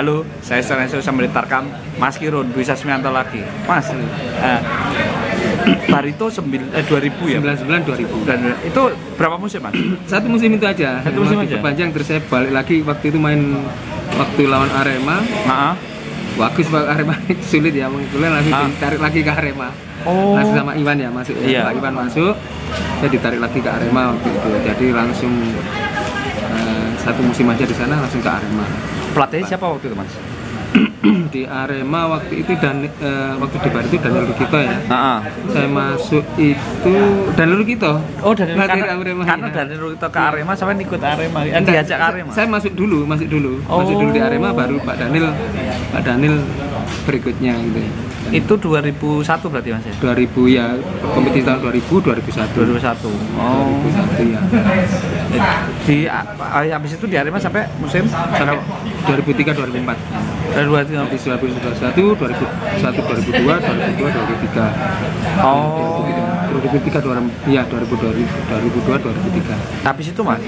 Halo, saya Serenso Sambrit Tarkam, Mas Kirun, Dwi Sasmianto lagi. Mas, Barito 2000 ya? 99 2000. Dan itu berapa musim, Mas? Satu musim itu aja. Satu musim aja. Panjang terus saya balik lagi waktu itu main waktu lawan Arema. Bagus Pak, Arema sulit ya, kemudian langsung ditarik lagi ke Arema. Langsung sama Iwan ya masuk ya. Pak Iwan masuk, saya ditarik lagi ke Arema waktu itu. Jadi langsung satu musim aja di sana langsung ke Arema. Pelatihnya siapa waktu itu, Mas? Di Arema waktu itu waktu di Bali itu Daniel Rukito ya. Saya masuk itu Daniel Rukito. Oh, Daniel Arema. Karena Daniel Rukito ke Arema sampai ikut Arema. Diajak ke Arema. Saya masuk dulu. Masuk dulu di Arema baru Pak Daniel berikutnya gitu. Itu 2001 berarti, Mas ya? 2000 ya, kompetisi tahun 2001. 2001. Oh. 2001 ya. Habis itu di Arema sampai musim sampai 2003 2004. Dari 2021, 2002, 2003. Oh. 2003 2002 2003. Habis itu, Mas?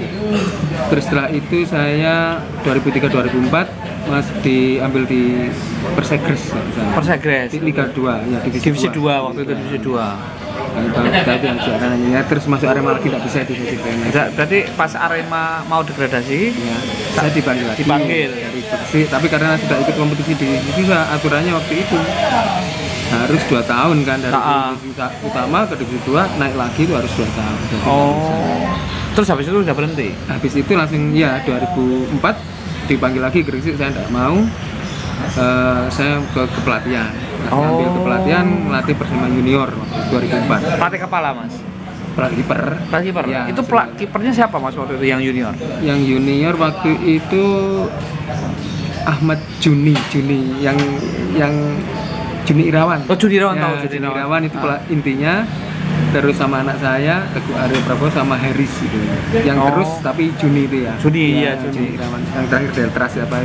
Terus setelah itu saya 2003 2004 Mas diambil di Persegres. Persegres. Di Liga 2 ya, divisi 2 waktu itu divisi 2. Ya, terus masuk Arema lagi tidak bisa divisi trainer. Berarti pas Arema mau degradasi, ya, saya dipanggil lagi. Dari divisi, tapi karena sudah ikut kompetisi di divisi aturannya waktu itu harus 2 tahun kan dari divisi utama ke divisi 2 naik lagi itu harus 2 tahun. Terus habis itu udah berhenti? Habis itu langsung ya 2004 dipanggil lagi ke Gresik, saya tidak mau. Saya ke pelatihan. Ambil ke pelatihan melatih Persema Junior 2004. Pelatih kepala, Mas? Pelatih kiper. Pelatih kiper. Ya, itu kipernya siapa, Mas, waktu itu yang junior? Yang junior waktu itu Ahmad Juni yang Juni Irawan. Oh, Juni Irawan, tahu Juni Irawan itu intinya. Terus sama anak saya Teguh Aryo Prabowo sama Harris gitu. Yang terus tapi Juni itu ya. Juni Irawan. Yang terakhir Deltras apa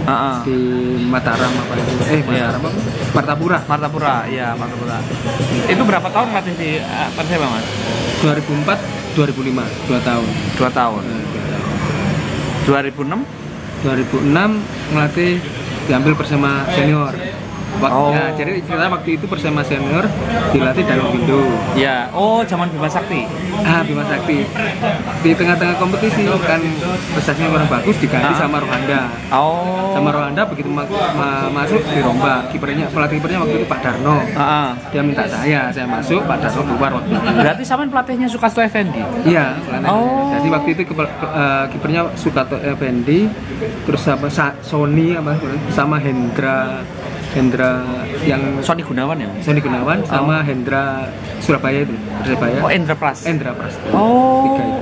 di Mataram apa itu? Mataram apa? Martapura, iya Martapura. Itu berapa tahun ngelatih di Persema, Mas? 2004 2005, 2 tahun. 2 tahun. 2006 ngelatih diambil Persema Senior. Ya, jadi cerita waktu itu Persema Senior dilatih Danau Bindo. Ya, zaman Bima Sakti. Bima Sakti. Di tengah-tengah kompetisi kan prestasinya kurang bagus diganti sama Rohanda. Sama Rohanda begitu masuk dirombak. Pelatih kipernya waktu itu Pak Darno. Dia minta saya masuk, Pak Darno keluar waktu itu. Berarti sama pelatihnya Sukasto Effendi. Iya, jadi waktu itu kipernya Sukasto Effendi, terus sama Sony sama Hendra yang Sony Gunawan ya? Sony Gunawan sama Hendra Surabaya itu, Persebaya. Endra Pras.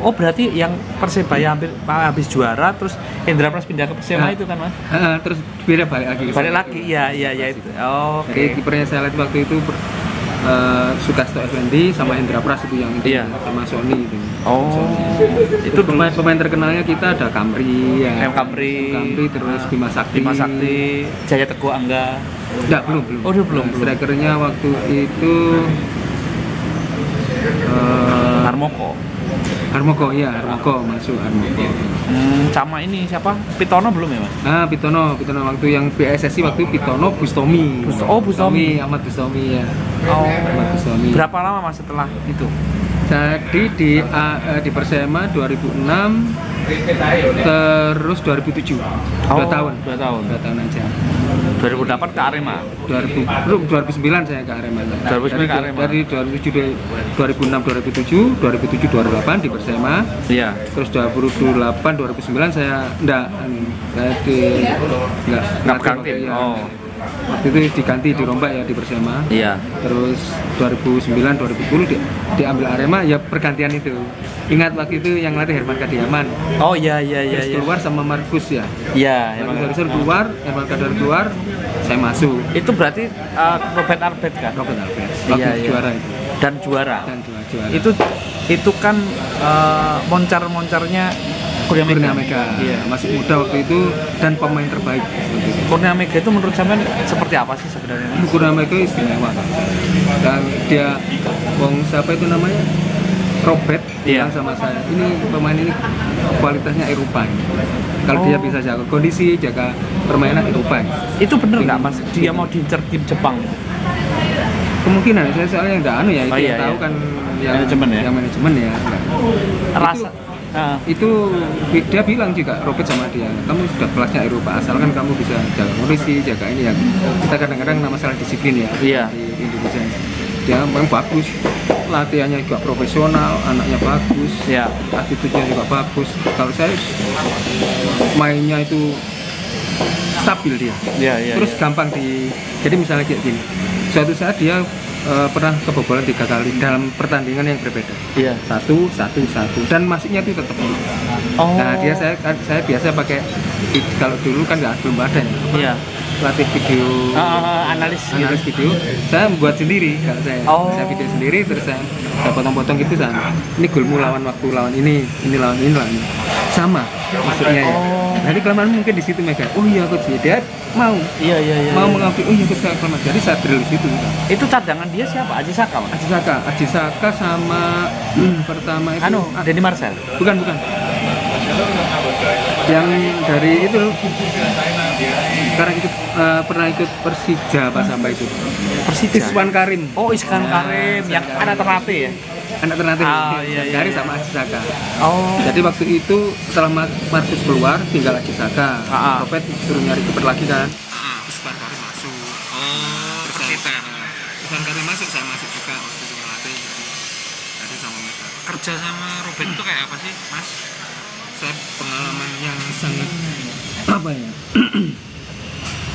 Berarti yang Persebaya habis juara terus Endra Pras pindah ke Persema itu kan, Mas? Terus balik lagi. Balik lagi, iya itu. Jadi kipernya saya lihat waktu itu Sukasto Effendi sama Hendra Pras itu yang sama Sony itu. Itu pemain terkenalnya kita ada Kamri ya. Kamri terus Bima Sakti, Jaya Teguh Angga. Enggak, belum. Belum. Strikernya waktu itu Harmoko masuk Harmoko. Sama ini siapa? Pitono belum ya, Mas? Pitono waktu yang PSSI waktu itu Pitono Bustomi. Bustomi. Ahmad Bustomi ya. Ahmad Bustomi. Berapa lama, Mas, setelah itu? Jadi di Persema 2006 terus 2007 2 tahun aja. 2008 ke Arema. 2009 saya ke Arema. 2009 ke Arema. Dari 2006 2007 2008 di Persema. Iya. Terus 2008 2009 saya enggak berganti. Waktu itu diganti dirombak ya di Persema. Iya. Terus 2009 2010 diambil Arema ya pergantian itu. Ingat waktu itu yang latih Herman Kadiaman. Iya. Keluar sama Markus ya. Iya, Markus keluar, Herman Kadiaman keluar, saya masuk. Itu berarti Robert Albert kan? Robert Albert. Waktu juara itu. Dan juara. Itu kan moncar-moncarnya Kurnia Mega. Iya, masih muda waktu itu dan pemain terbaik. Kurnia Mega itu menurut saya seperti apa sih sebenarnya? Kurnia Mega istimewa. Dan dia siapa itu namanya? Robert bilang sama saya, ini pemain ini kualitasnya Eropa ini. Kalau dia bisa jaga kondisi, jaga permainan Eropa. Itu bener nggak Mas? Dia mau diincer tim Jepang? Kemungkinan saya soalnya nggak ya, itu yang tahu kan yang manajemen ya. Rasa itu dia bilang juga Robert sama dia, kamu sudah kelasnya Eropa asalkan kamu bisa jaga kondisi, jaga ini ya. Kita kadang-kadang masalah disiplin ya di Indonesia. Dia memang bagus, latihannya juga profesional, anaknya bagus, attitude-nya juga bagus. Kalau saya mainnya itu stabil dia, terus gampang jadi misalnya kayak gini, suatu saat dia pernah kebobolan 3 kali dalam pertandingan yang berbeda. Satu dan masuknya itu tetap. Nah dia saya biasa pakai, kalau dulu kan belum ada ya. Latih video, analis video, saya membuat sendiri kalau saya video sendiri, terus saya potong-potong gitu ini golmu lawan waktu lawan ini lawan ini sama maksudnya ya. Nanti kelamaan mungkin di situ mereka, oh iya coach dia mau mengakui, oh iya coach kelamaan, jadi saya drill di situ. Itu cadangan dia siapa? Aji Saka sama pertama itu Denny Marcel. Bukan. Yang dari itu sekarang itu pernah ikut Persija apa sampai itu? Persija. Iswan Karim. Oh, Iswan Karim yang anak Ternate ya? Anak Ternate. Karim sama Aji Saka. Jadi waktu itu setelah Markus keluar tinggal Aji Saka. Robert suruh nyari kiper lagi kan. Iswan Karim masuk. Iswan Karim masuk, saya masuk juga waktu itu melatih. Jadi sama mereka. Kerja sama Robert itu kayak apa sih, Mas? Saya pengalaman yang sangat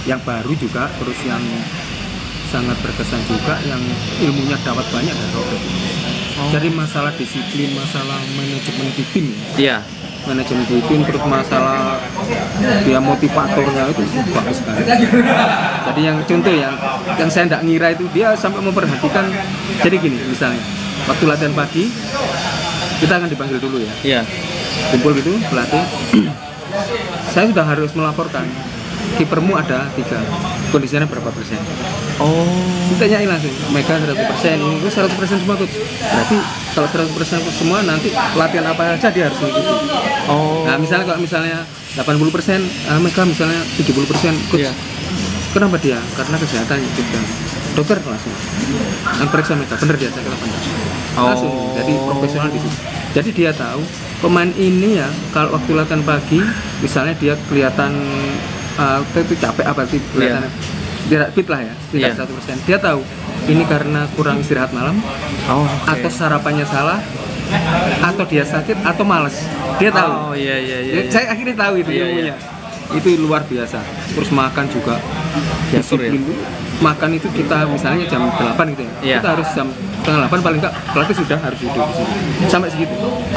yang baru juga, terus yang sangat berkesan juga, yang ilmunya dapat banyak dari Robert. Jadi masalah disiplin, masalah manajemen di tim manajemen di tim, terus masalah dia motivatornya itu bagus sekali. Jadi yang contoh yang saya tidak ngira itu, dia sampai memperhatikan. Jadi gini misalnya, waktu latihan pagi kita akan dipanggil dulu ya, kumpul gitu pelatih. Saya sudah harus melaporkan, kipermu ada 3, kondisinya berapa persen. Ditanyain langsung, mereka 100%, ini gue 100% semua coach. Berarti kalau 100% semua nanti latihan apa saja dia harus mengikuti. Nah misalnya kalau misalnya 80%, mereka misalnya 70% coach. Kenapa dia? Karena kesehatan juga. Dokter langsung periksa mereka, bener dia, saya kira bener. Langsung, jadi profesional di situ. Jadi dia tahu pemain ini ya, kalau waktu latihan pagi misalnya dia kelihatan itu capek apa sih, kelihatan tidak fit lah ya, tidak 100%. Dia tahu ini karena kurang istirahat malam, atau sarapannya salah, atau dia sakit, atau malas. Dia tahu. Saya akhirnya tahu itu ilmunya. Itu luar biasa. Terus makan juga disiplin. Makan itu kita misalnya jam 8 gitu ya. Kita harus jam setengah 8 paling enggak pelatih sudah harus duduk di sini. Sampai segitu.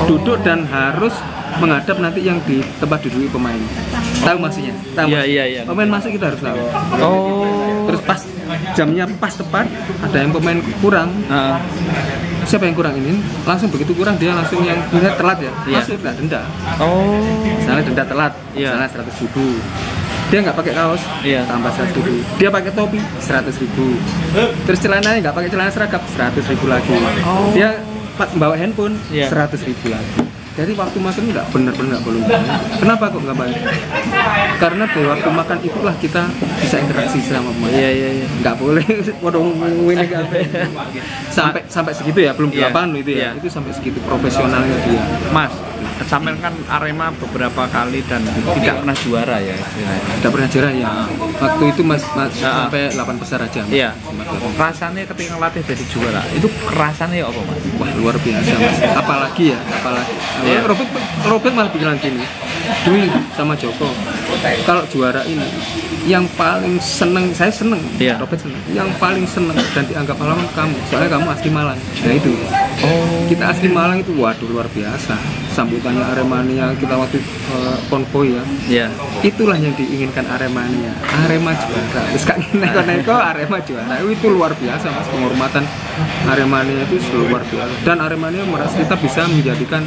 Duduk dan harus menghadap nanti yang di tempat duduk pemain. Tahu maksudnya? Pemain masuk kita harus tahu. Terus pas jamnya pas tepat, ada yang pemain kurang. Siapa yang kurang ini? Langsung begitu kurang dia langsung yang telat ya. Masuk enggak denda. Misalnya denda telat, misalnya 100.000. Dia nggak pakai kaos, tambah 100.000. Dia pakai topi, 100.000. Terus celananya nggak pakai celana seragam, 100.000 lagi. Dia bawa handphone, 100.000 lagi. Jadi waktu makan nggak benar-benar nggak boleh. Kenapa kok nggak bayar? Karena di waktu makan itulah kita bisa interaksi sama pemain. Nggak boleh sampai segitu ya, belum 8 loh itu ya. Itu sampai segitu profesionalnya dia. Mas, sampai kan Arema beberapa kali dan tidak pernah juara ya. Tidak pernah juara ya. Waktu itu mas sampai 8 besar aja. Rasanya ketika ngelatih jadi juara, itu rasanya apa mas? Wah luar biasa mas. Apalagi. Robert malah bilang gini, Dwi sama Joko, kalau juara ini yang paling seneng, saya seneng, Robert seneng, yang paling seneng dan dianggap pahlawan kamu, soalnya kamu asli Malang. Nah itu, kita asli Malang itu waduh luar biasa. Sambutannya Aremania kita waktu konvoy ya. Itulah yang diinginkan Aremania. Arema juara. Terus kak neko Arema juara. Itu luar biasa mas, penghormatan Aremania itu luar biasa. Dan Aremania merasa kita bisa menjadikan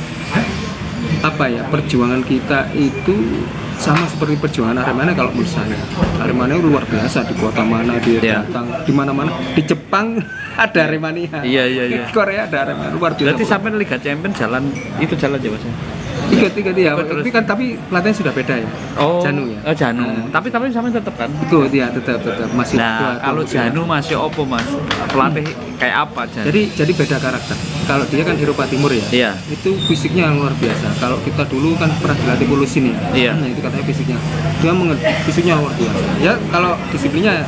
perjuangan kita itu sama seperti perjuangan Aremania. Kalau menurut saya Aremania luar biasa, di kota mana dia datang, di mana-mana, di Jepang ada Aremania, di Korea ada Aremania, luar biasa. Berarti sampai Liga Champions jalan aja mas? Ikut ya. Tapi pelatihnya sudah beda ya. Janu ya. Oh, Janu. Tapi sampai tetap kan? Ikut ya, tetap masih. Nah, kalau Janu masih opo Mas? Pelatih kayak apa Janu? Jadi beda karakter. Kalau dia kan Eropa Timur ya. Iya. Itu fisiknya luar biasa. Kalau kita dulu kan pernah dilatih Polusin ya. Iya. Nah, itu katanya fisiknya. Dia fisiknya luar biasa. Ya kalau disiplinnya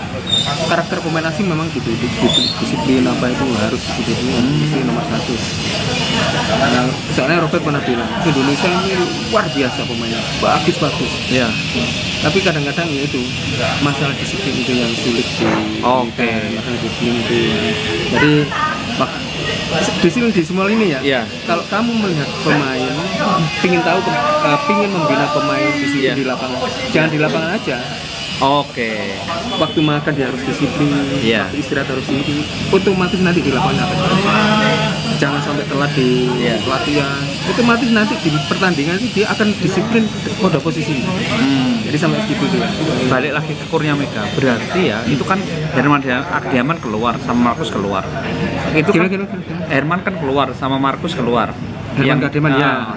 karakter pemain asing memang gitu. Disiplin apa itu harus disiplin nomor 1. Nah, soalnya Robert pernah bilang Indonesia ini luar biasa pemainnya, bagus. Iya. Tapi kadang-kadang ya itu masalah disiplin itu yang sulit masalah disiplin itu. Jadi di semua ini ya. Iya. Kalau kamu melihat pemain, pingin membina pemain disiplin di lapangan, jangan di lapangan aja. Waktu makan dia harus disiplin, waktu istirahat harus disiplin. Otomatis nanti di lapangan jangan sampai telat di latihan. Otomatis nanti di pertandingan itu dia akan disiplin pada posisinya. Jadi sampai segitu dia. Balik lagi ke Kurnia Mega. Berarti ya itu kan Herman Diaman keluar sama Markus keluar. Itu kan Herman kan keluar sama Markus keluar. Herman Diaman ya.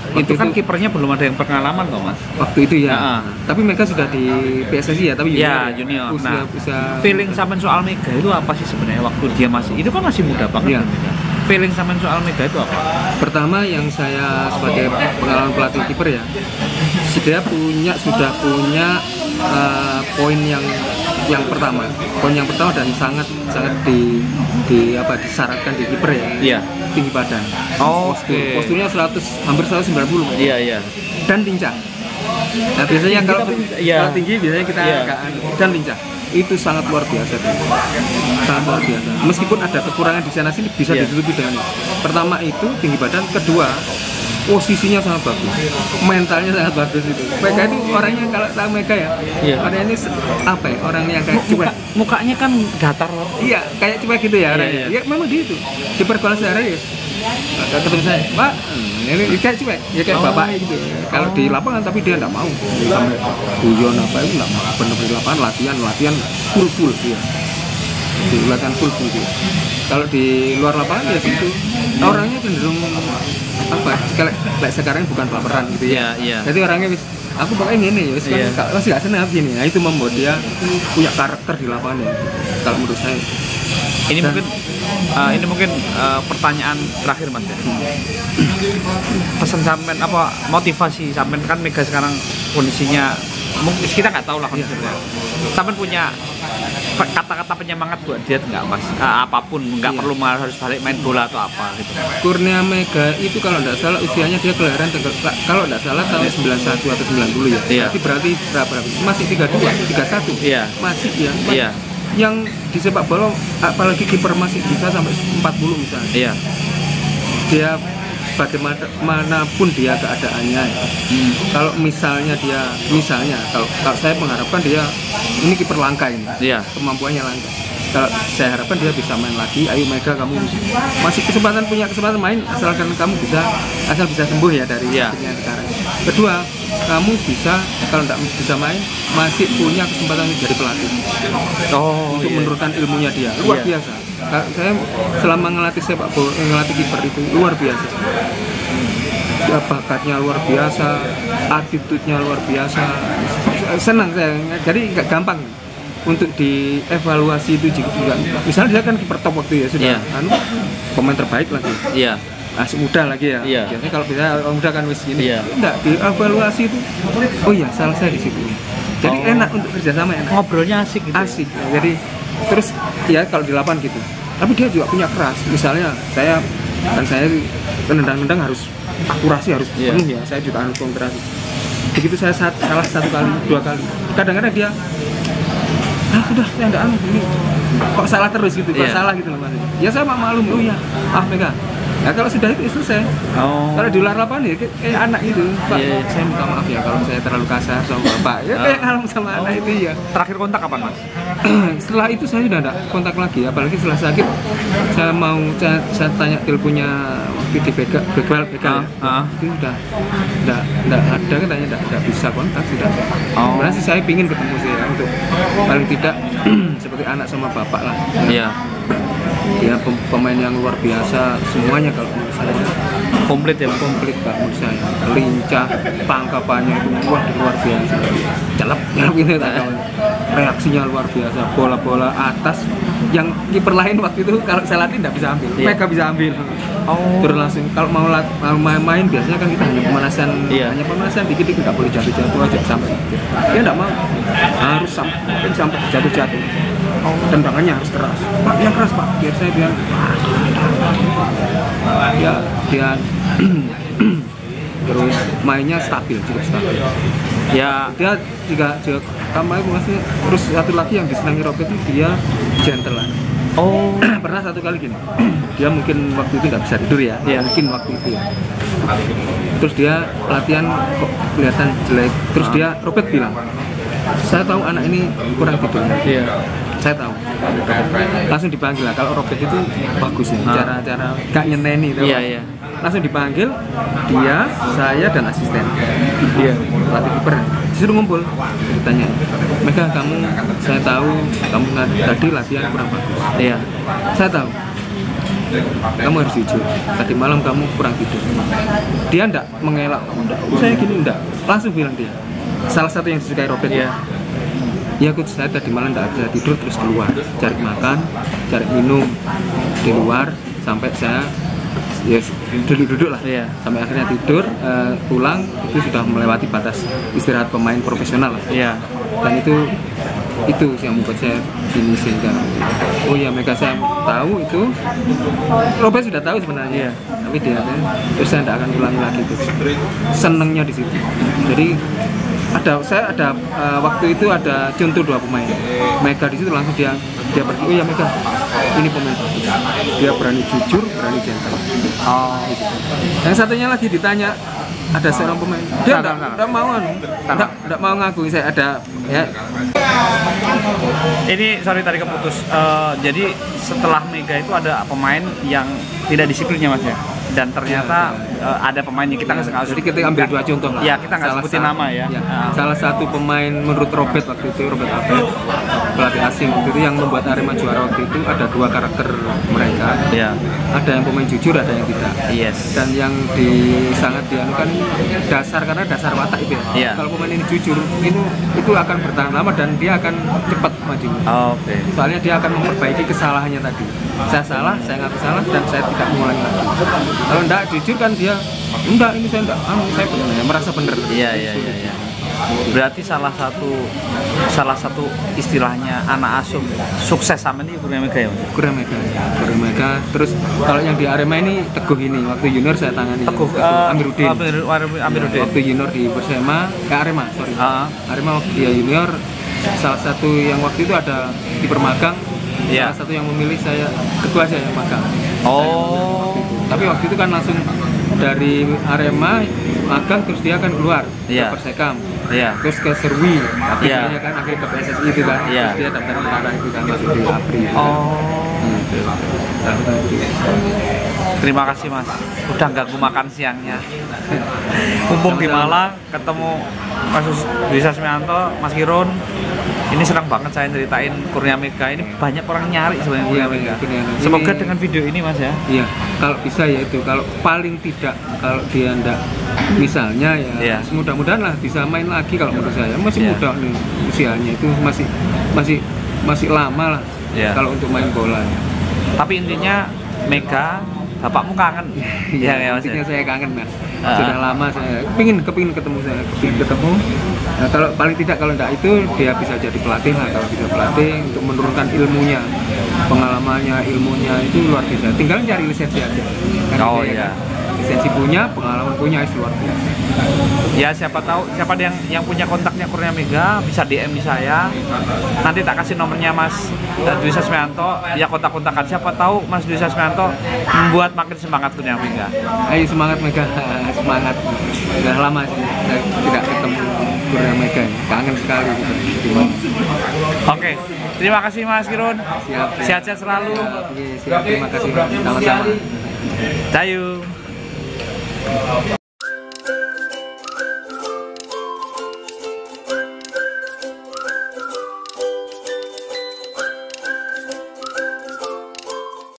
Itu kan kipernya belum ada yang pengalaman kok Mas. Waktu itu ya. Tapi Mega sudah di PSSI ya, tapi junior. Feeling sampean soal Mega itu apa sih sebenarnya waktu dia itu kan masih muda banget. Feeling sampean soal Mega itu apa? Pertama yang saya sebagai pengalaman pelatih kiper ya, dia sudah punya poin yang pertama. Poin yang pertama dan sangat disyaratkan di kiper ya. Iya. Tinggi badan. Posturnya hampir 190. Iya. Dan lincah. Nah, biasanya kalau tinggi biasanya kita dan lincah. Itu sangat luar biasa. Sangat luar biasa. Meskipun ada kekurangan di sana sini bisa ditutupi dengan itu. Pertama itu tinggi badan, kedua posisinya sangat bagus, mentalnya sangat bagus itu. Mega itu orangnya kalau tahu Mega ya, orangnya ini apa ya? Orang yang kayak cuek. Mukanya kan datar. Iya, kayak cuek gitu ya orangnya. Ya memang gitu. Di pergaulan sehari ya. Ketemu saya, Pak, ini kayak cuek, ya kayak bapak gitu. Kalau di lapangan tapi dia nggak mau. Sampai guyon apa itu nggak mau. Benar-benar di lapangan latihan full dia. Latihan full dia. Kalau di luar lapangan ya gitu. Orangnya cenderung apa? Kayak sekarang bukan baperan gitu ya. Jadi orangnya aku pokoknya ini kan masih gak senang gini. Nah itu membuat dia punya karakter di lapangan ya. Kalau menurut saya. Ini mungkin pertanyaan terakhir Mas ya. Pesan sampean apa motivasi sampean kan Mega sekarang kondisinya mungkin kita nggak tahu lah kondisinya. Sampean punya kata-kata penyemangat buat dia nggak Mas? Apapun nggak perlu harus balik main bola atau apa gitu. Kurnia Mega itu kalau nggak salah usianya dia kelahiran kalau nggak salah tahun 91 atau 90 ya. Berarti berapa? Masih 32, 31. Iya. Masih ya. Iya. Yang di sepak bola apalagi kiper masih bisa sampai 40 misalnya. Iya. Dia bagaimanapun dia keadaannya. Kalau misalnya kalau saya mengharapkan dia ini kiper langka ini. Iya. Kemampuannya langka. Kalau saya harapkan dia bisa main lagi. Ayo Mega, kamu masih punya kesempatan main asalkan kamu asal bisa sembuh ya dari sakitnya sekarang. Kedua, kamu bisa kalau tidak bisa main masih punya kesempatan jadi pelatih. Untuk menurunkan ilmunya dia luar biasa. Saya selama ngelatih kiper itu luar biasa. Bakatnya luar biasa, attitude-nya luar biasa. Senang saya. Jadi nggak gampang untuk dievaluasi itu juga. Misalnya dia kan kiper top waktu ya sudah pemain terbaik lagi. Masih muda lagi ya. Biasanya kalau bisa orang muda kan wis gini. Enggak, dievaluasi itu. Oh iya, salah saya di situ. Jadi enak untuk kerjasama, enak. Ngobrolnya asik gitu. Asik. Jadi terus ya kalau di lapangan gitu. Tapi dia juga punya keras. Misalnya saya nendang harus akurasi, harus penuh ya. Saya juga harus konsentrasi. Begitu saya salah satu kali, 2 kali. Kadang-kadang dia sudah saya enggak ini kok salah terus gitu, kok salah gitu loh Mas. Ya saya maklum, Mega. Nah kalau sudah itu selesai. Kalau di luar lapangan ya kayak anak itu, Pak. Saya minta maaf ya kalau saya terlalu kasar sama Bapak. Ya kayak sama anak itu ya. Terakhir kontak kapan Mas? Setelah itu saya sudah enggak kontak lagi, apalagi setelah sakit. Saya tanya teleponnya waktu di begal itu udah enggak ada, katanya enggak bisa kontak sudah. Sebenarnya sih saya pingin ketemu saya untuk paling tidak seperti anak sama bapak lah. Iya. Dia pemain yang luar biasa semuanya kalau menurut saya. Komplit ya, komplit Pak menurut saya. Lincah, tangkapannya itu wah luar biasa. Celep gitu tak tahu. Reaksinya luar biasa. Bola-bola atas yang kiper lain waktu itu kalau saya latih tidak bisa ambil. Mega bisa ambil. Terus langsung kalau mau main biasanya kan kita hanya pemanasan, hanya pemanasan dikit-dikit, nggak boleh jatuh-jatuh aja sampai. Dia nggak mau, harus sampai jatuh-jatuh. Tendangannya harus keras. Pak, yang keras Pak. Biar saya bilang, ya dia terus mainnya stabil, cukup stabil. Ya dia juga kamar maksudnya. Terus satu lagi yang disenangi Robert itu dia gentle. Pernah satu kali gini, dia mungkin waktu itu nggak bisa tidur ya, mungkin waktu itu ya. Terus dia latihan kok kelihatan jelek. Terus Robert bilang, saya tahu anak ini kurang tidur. Saya tahu. Langsung dipanggil lah. Kalau Robert itu bagus ya, cara gak nyeneni itu. Langsung dipanggil, dia, saya dan asisten. Pelatih kiper. Disuruh ngumpul. Ditanya, Mega, saya tahu kamu tadi latihan kurang bagus. Saya tahu. Kamu harus jujur. Tadi malam kamu kurang tidur. Dia enggak mengelak. Saya gini enggak. Langsung bilang dia. Salah satu yang disukai Robert. Ya coach, saya tadi malam nggak bisa tidur, terus keluar cari makan, cari minum di luar sampai saya duduk lah sampai akhirnya tidur, pulang itu sudah melewati batas istirahat pemain profesional lah. Dan itu yang membuat saya ini sehingga Mega saya tahu itu, Robert sudah tahu sebenarnya, tapi dia terus saya tidak akan ulangi lagi itu. Senengnya di situ. Jadi saya ada waktu itu ada contoh 2 pemain. Mega di situ langsung dia pergi, Mega, ini pemain bagus. Dia berani jujur, berani gentle. Gitu. Yang satunya lagi ditanya, ada seorang pemain, dia tidak mau ngaku saya ada ya. Ini sorry tadi keputus. Jadi setelah Mega itu ada pemain yang tidak disiplinnya Mas ya. Dan ternyata ada pemain yang kita nggak. Jadi kita ambil 2 contoh lah. Kita nggak sebutin nama ya. Salah satu pemain menurut Robert waktu itu, Robert Abed, pelatih asing waktu itu yang membuat Arema juara waktu itu, ada 2 karakter mereka. Ada yang pemain jujur, ada yang tidak. Dan yang sangat dianukan dasar, karena dasar watak itu ya. Kalau pemain ini jujur, itu akan bertahan lama dan dia akan cepat maju. Soalnya dia akan memperbaiki kesalahannya tadi. Saya salah, saya ngaku salah dan saya tidak mengulangi lagi. Kalau enggak jujur kan dia, enggak ini saya enggak, saya benar, merasa benar. Berarti salah satu istilahnya anak asuh sukses sama ini Kurnia Mega ya? Kurnia Mega. Terus kalau yang di Arema ini Teguh ini, waktu junior saya tangani. Teguh Amiruddin. Amiruddin. Waktu junior di Persema, Arema, sorry. Arema waktu dia junior, salah satu yang waktu itu ada kiper magang. Salah satu yang memilih saya, ketua saya yang magang. Tapi waktu itu kan langsung dari Arema magang, terus dia kan keluar ke Persekam, terus ke Serwi, tapi dia kan akhirnya ke PSSI itu kan, terus dia daftar tentara itu kan masuk di APRI. Terima kasih Mas, udah ganggu makan siangnya. Mumpung di Malang, ketemu Mas Dwi Sasmianto, Mas Kirun. Ini senang banget saya ceritain Kurnia Mega. Ini banyak orang nyari sebenarnya Kurnia Mega. Semoga dengan video ini Mas ya. Kalau bisa ya itu. Kalau paling tidak, kalau dia enggak misalnya ya, mudah-mudahan lah bisa main lagi. Kalau menurut saya masih muda nih usianya, itu masih lama lah kalau untuk main bola. Tapi intinya Mega, bapakmu kangen. Intinya saya kangen Mas. Sudah lama saya kepingin ketemu Nah, kalau paling tidak, kalau enggak itu dia bisa jadi pelatih lah. Kalau bisa pelatih untuk menurunkan ilmunya, pengalamannya, ilmunya itu luar biasa. Tinggal cari lisensi aja. Lisensi punya, pengalaman punya, itu luar biasa. Ya siapa tahu, siapa yang punya kontaknya Kurnia Mega bisa DM di saya. Nanti tak kasih nomornya Mas Dwi Sasmianto. Ya kontak-kontakan. Siapa tahu Mas Dwi Sasmianto membuat makin semangat Kurnia Mega. Ayo semangat Mega, semangat. Sudah lama sih saya tidak ketemu Kurnia Mega, kangen sekali gitu. Oke, terima kasih Mas Kirun. Sehat-sehat selalu. Siap, terima kasih. Sama-sama. Cayu.